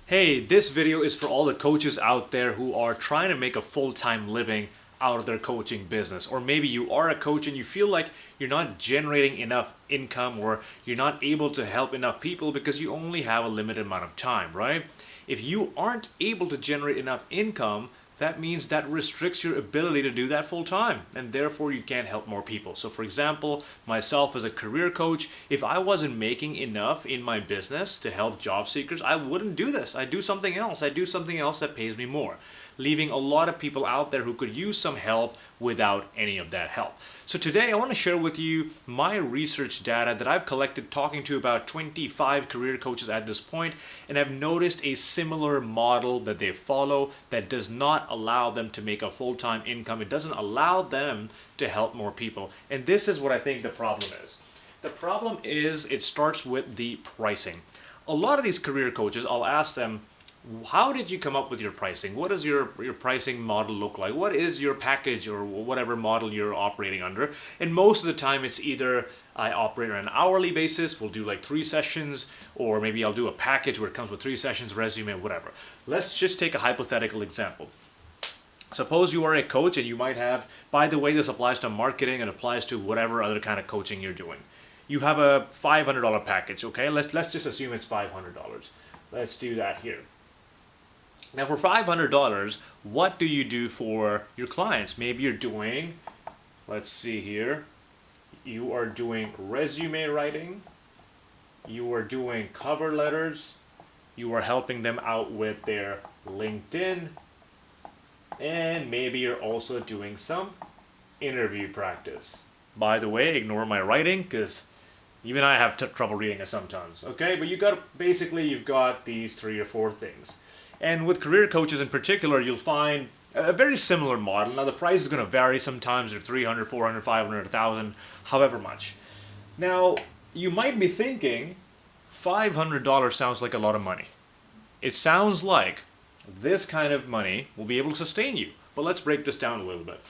Hey, this video is for all the coaches out there who are trying to make a full-time living out of their coaching business. Or maybe you are a coach and you feel like you're not generating enough income or you're not able to help enough people because you only have a limited amount of time, right? If you aren't able to generate enough income, that means that restricts your ability to do that full time, and therefore you can't help more people. So for example, myself as a career coach, if I wasn't making enough in my business to help job seekers, I wouldn't do this. I'd do something else. I'd do something else that pays me more, leaving a lot of people out there who could use some help without any of that help. So today I want to share with you my research data that I've collected talking to about 25 career coaches at this point, and I've noticed a similar model that they follow that does not allow them to make a full-time income. It doesn't allow them to help more people. And this is what I think the problem is. The problem is it starts with the pricing. A lot of these career coaches, I'll ask them, how did you come up with your pricing? What does your pricing model look like? What is your package or whatever model you're operating under? And most of the time it's either I operate on an hourly basis, we'll do like 3 sessions, or maybe I'll do a package where it comes with 3 sessions, resume, whatever. Let's just take a hypothetical example. Suppose you are a coach and you might have, by the way, this applies to marketing and applies to whatever other kind of coaching you're doing. You have a $500 package, okay? Let's just assume it's $500. Let's do that here. Now for $500, what do you do for your clients? Maybe you're doing, let's see here, you are doing resume writing, you are doing cover letters, you are helping them out with their LinkedIn, and maybe you're also doing some interview practice. By the way, ignore my writing because even I have trouble reading it sometimes. Okay, but you've got these 3 or 4 things. And with career coaches in particular, you'll find a very similar model. Now the price is going to vary. Sometimes they're 300, 400, 500, 1,000, however much. Now you might be thinking, $500 sounds like a lot of money. It sounds like this kind of money will be able to sustain you. But let's break this down a little bit.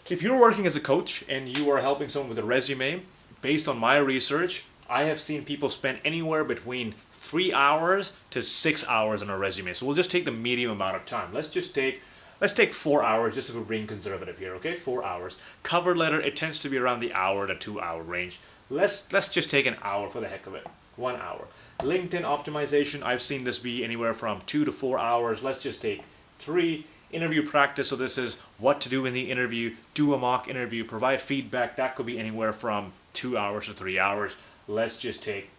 If you're working as a coach and you are helping someone with a resume, based on my research, I have seen people spend anywhere between 3 hours to 6 hours on a resume. So we'll just take the medium amount of time. Let's take 4 hours, just if we're being conservative here, okay? 4 hours. Cover letter, it tends to be around the hour to 2 hour range. Let's just take an hour for the heck of it. 1 hour. LinkedIn optimization, I've seen this be anywhere from 2 to 4 hours. Let's just take 3. Interview practice, so this is what to do in the interview, do a mock interview, provide feedback. That could be anywhere from 2 hours to 3 hours. Let's just take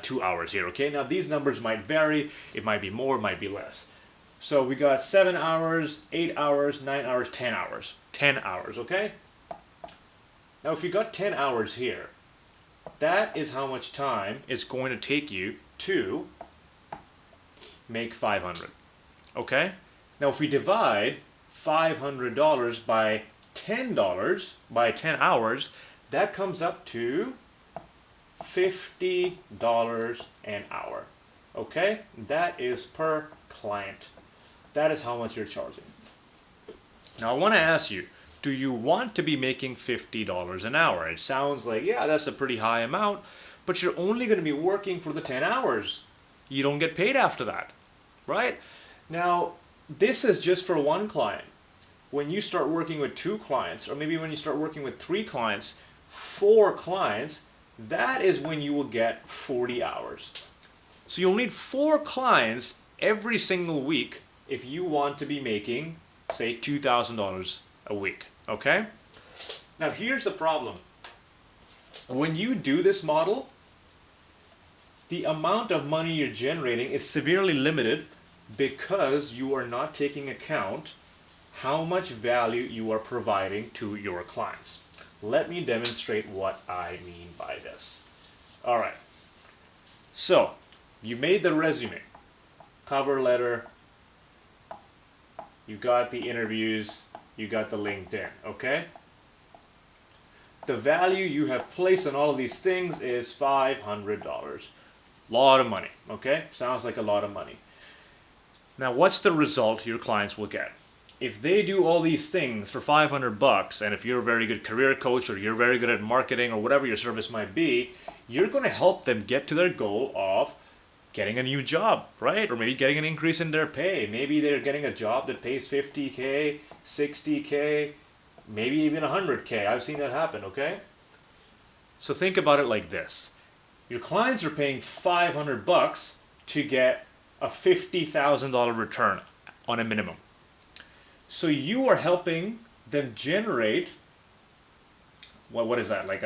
2 hours here, okay? Now these numbers might vary. It might be more, it might be less. So we got 7 hours, 8 hours, 9 hours, 10 hours. 10 hours, okay? Now if you got 10 hours here, that is how much time it's going to take you to make 500, okay? Now if we divide $500 by $10, by 10 hours, that comes up to $50 an hour. Okay? That is per client. That is how much you're charging. Now I want to ask you, do you want to be making $50 an hour? It sounds like, yeah, that's a pretty high amount, but you're only going to be working for the 10 hours. You don't get paid after that, right? Now, this is just for one client. When you start working with 2 clients, or maybe when you start working with 3 clients, 4 clients, that is when you will get 40 hours. So you'll need 4 clients every single week if you want to be making, say, $2,000 a week, okay? Now here's the problem. When you do this model, the amount of money you're generating is severely limited because you are not taking account how much value you are providing to your clients. Let me demonstrate what I mean by this. All right. So, you made the resume, cover letter, you got the interviews, you got the LinkedIn, okay? The value you have placed on all of these things is $500. Lot of money, okay? Sounds like a lot of money. Now, what's the result your clients will get? If they do all these things for $500, and if you're a very good career coach or you're very good at marketing or whatever your service might be, you're going to help them get to their goal of getting a new job, right? Or maybe getting an increase in their pay. Maybe they're getting a job that pays 50K, 60K, maybe even 100K. I've seen that happen, okay? So think about it like this. Your clients are paying $500 to get a $50,000 return on a minimum. So you are helping them generate, what is that? Like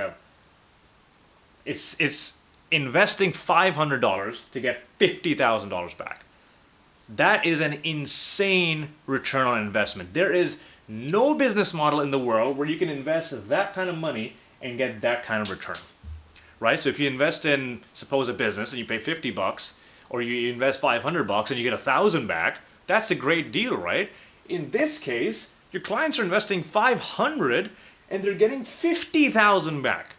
it's investing $500 to get $50,000 back. That is an insane return on investment. There is no business model in the world where you can invest that kind of money and get that kind of return, right? So if you invest in, suppose, a business and you pay $50, or you invest $500 and you get 1,000 back, that's a great deal, right? In this case, your clients are investing $500 and they're getting 50,000 back.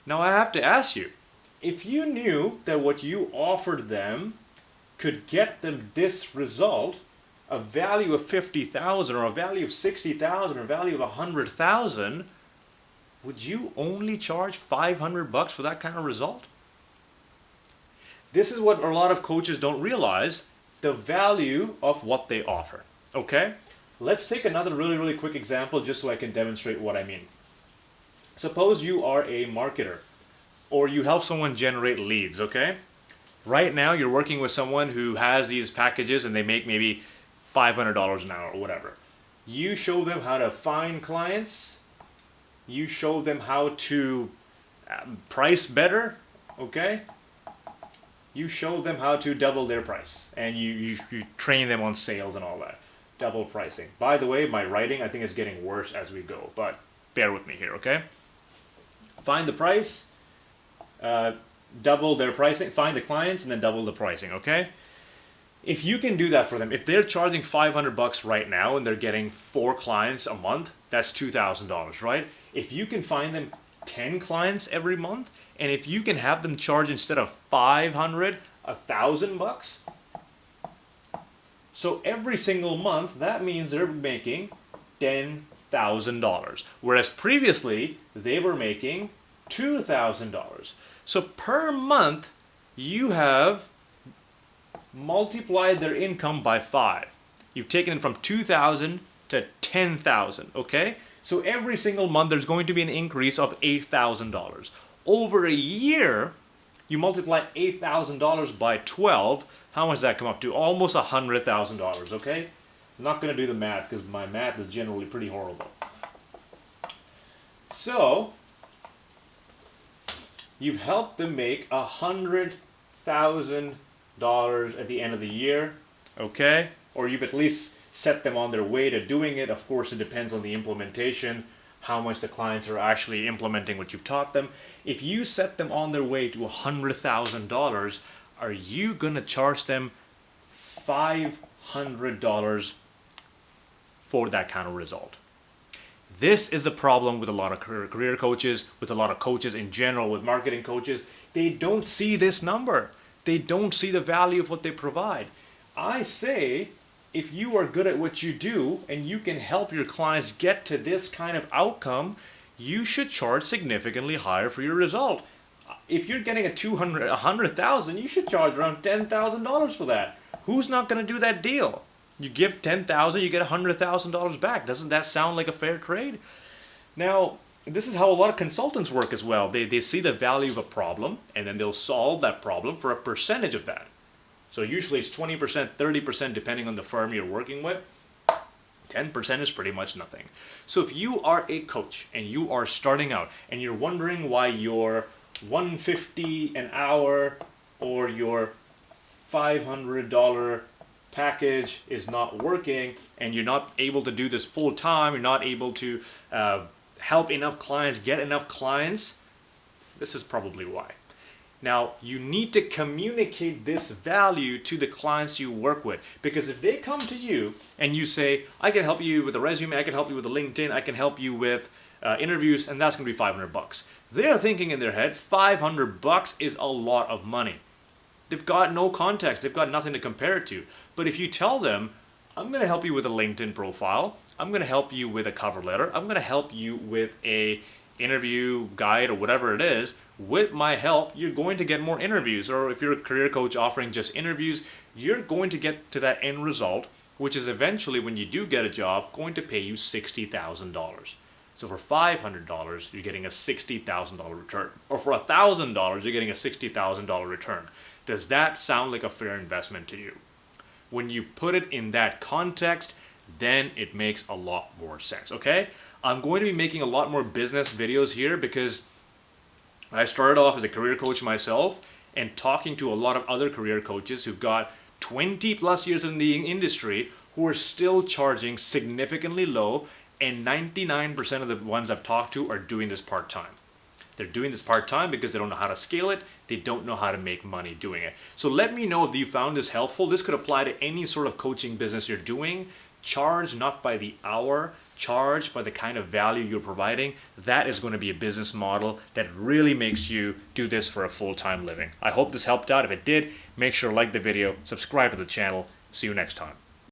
Now I have to ask you, if you knew that what you offered them could get them this result, a value of 50,000 or a value of 60,000 or a value of 100,000, would you only charge $500 for that kind of result? This is what a lot of coaches don't realize, the value of what they offer. Okay? Let's take another really quick example just so I can demonstrate what I mean. Suppose you are a marketer or you help someone generate leads, okay? Right now you're working with someone who has these packages and they make maybe $500 an hour or whatever. You show them how to find clients. You show them how to price better, okay? You show them how to double their price, and you train them on sales and all that. Double pricing. By the way, my writing I think is getting worse as we go, but bear with me here, okay? Find the price, double their pricing, find the clients, and then double the pricing, okay? If you can do that for them, if they're charging $500 right now and they're getting 4 clients a month, that's $2,000, right? If you can find them 10 clients every month, and if you can have them charge instead of $500, $1,000, so every single month, that means they're making $10,000. Whereas previously, they were making $2,000. So per month, you have multiplied their income by 5. You've taken it from 2,000 to 10,000, okay? So every single month, there's going to be an increase of $8,000. Over a year, you multiply $8,000 by 12. How much does that come up to? Almost $100,000, okay? I'm not going to do the math because my math is generally pretty horrible. So, you've helped them make $100,000 at the end of the year, okay? Or you've at least set them on their way to doing it. Of course, it depends on the implementation, how much the clients are actually implementing what you've taught them. If you set them on their way to $100,000, are you going to charge them $500 for that kind of result? This is the problem with a lot of career coaches, with a lot of coaches in general, with marketing coaches. They don't see this number. They don't see the value of what they provide. I say, if you are good at what you do and you can help your clients get to this kind of outcome, you should charge significantly higher for your result. If you're getting a $100,000, you should charge around $10,000 for that. Who's not going to do that deal? You give $10,000, you get $100,000 back. Doesn't that sound like a fair trade? Now, this is how a lot of consultants work as well. They see the value of a problem, and then they'll solve that problem for a percentage of that. So usually it's 20%, 30% depending on the firm you're working with. 10% is pretty much nothing. So if you are a coach and you are starting out and you're wondering why your $150 an hour or your $500 package is not working and you're not able to do this full time, you're not able to help enough clients, get enough clients, this is probably why. Now, you need to communicate this value to the clients you work with, because if they come to you and you say, I can help you with a resume, I can help you with a LinkedIn, I can help you with interviews, and that's going to be $500. They're thinking in their head, $500 is a lot of money. They've got no context, they've got nothing to compare it to. But if you tell them, I'm going to help you with a LinkedIn profile, I'm going to help you with a cover letter, I'm going to help you with a interview guide or whatever it is, with my help, you're going to get more interviews. Or if you're a career coach offering just interviews, you're going to get to that end result, which is eventually, when you do get a job, going to pay you $60,000. So for $500, you're getting a $60,000 return. Or for $1,000, you're getting a $60,000 return. Does that sound like a fair investment to you? When you put it in that context, then it makes a lot more sense, okay? I'm going to be making a lot more business videos here because I started off as a career coach myself, and talking to a lot of other career coaches who've got 20 plus years in the industry who are still charging significantly low, and 99% of the ones I've talked to are doing this part-time. They're doing this part-time because they don't know how to scale it. They don't know how to make money doing it. So let me know if you found this helpful. This could apply to any sort of coaching business you're doing. Charge not by the hour, charge by the kind of value you're providing. That is going to be a business model that really makes you do this for a full-time living. I hope this helped out. If it did, make sure to like the video, subscribe to the channel. See you next time.